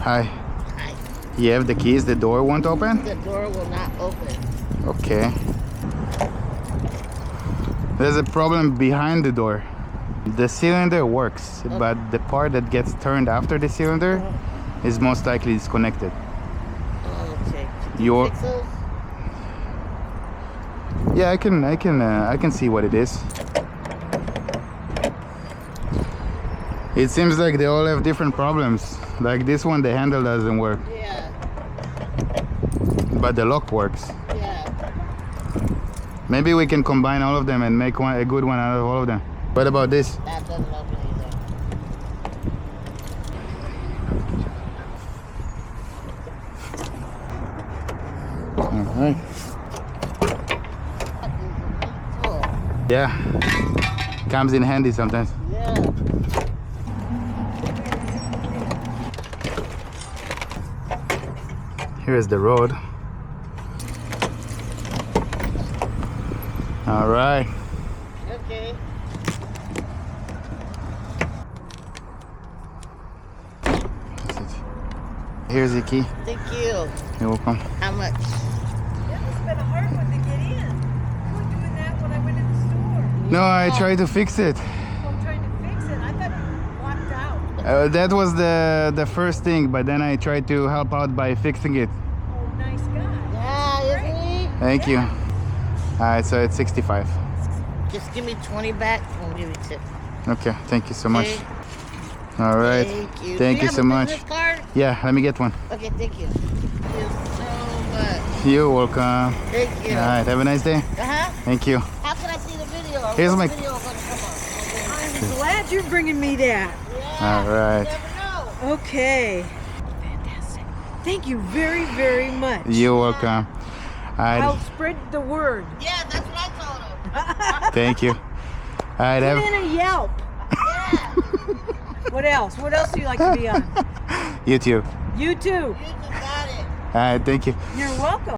Hi. Hi. You have the keys, the door won't open? The door will not open. Okay. There's a problem behind the door. The cylinder works, but the part that gets turned after the cylinder is most likely disconnected. Okay. Your Fix those? Yeah, I can see what it is. It seems like they all have different problems. Like this one, the handle doesn't work, Yeah. but the lock works. Yeah. Maybe we can combine all of them and make a good one out of all of them. What about this? That doesn't open either. All right. Yeah, comes in handy sometimes. Yeah. Here's the road. All right. Okay. That's it. Here's the key. Thank you. You're welcome. How much? That must have been a hard one to get in. You were doing that when I went in the store. No, I tried to fix it. I'm trying to fix it. I thought it blocked out. That was the first thing, but then I tried to help out by fixing it. Oh, nice guy. Yeah, isn't he? Thank you. All right, so it's 65. Just give me 20 back and we'll give you a tip. Okay, thank you so much. Okay. All right. Thank you. Thank Do you have so a much. business card? Yeah, let me get one. Okay, thank you. Thank you so much. You're welcome. Thank you. All right, have a nice day. Uh-huh. Thank you. How can I see the video? Here's When's my- the video gonna come on? I'm glad you're bringing me that. Yeah, All right. you never know. Okay. Fantastic. Thank you very, very much. You're welcome. All I'll right, spread the word. Yeah, that's what I told him. thank you. All right, Put have. in a Yelp. Yeah. What else? What else do you like to be on? You too. You too. You just got it. All right, thank you. You're welcome.